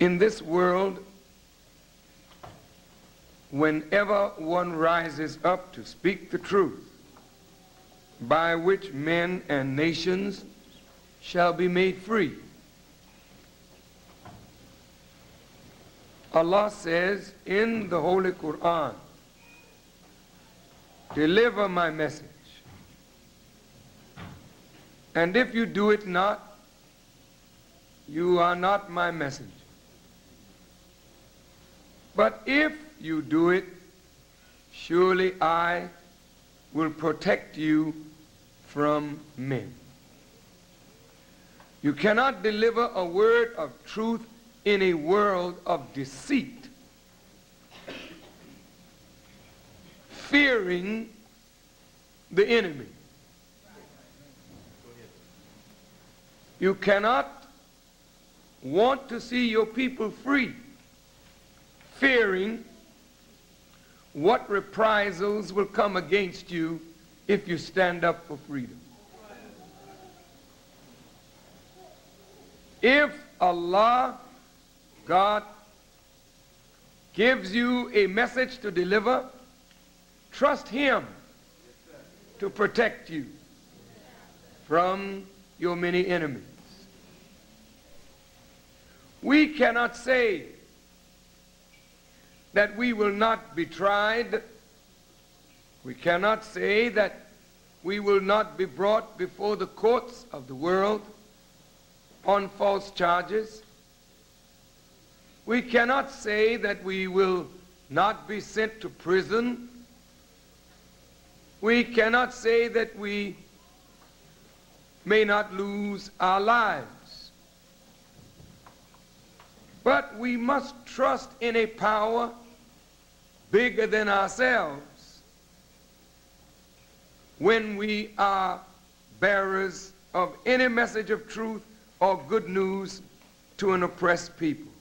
In this world, whenever one rises up to speak the truth, by which men and nations shall be made free, Allah says in the Holy Quran, deliver my message. And if you do it not, you are not my messenger. But if you do it, surely I will protect you from men. You cannot deliver a word of truth in a world of deceit, fearing the enemy. You cannot want to see your people free, fearing what reprisals will come against you if you stand up for freedom. If Allah, God, gives you a message to deliver, trust Him to protect you from your many enemies. We cannot say that we will not be tried. We cannot say that we will not be brought before the courts of the world on false charges. We cannot say that we will not be sent to prison. We cannot say that we may not lose our lives. But we must trust in a power bigger than ourselves when we are bearers of any message of truth or good news to an oppressed people.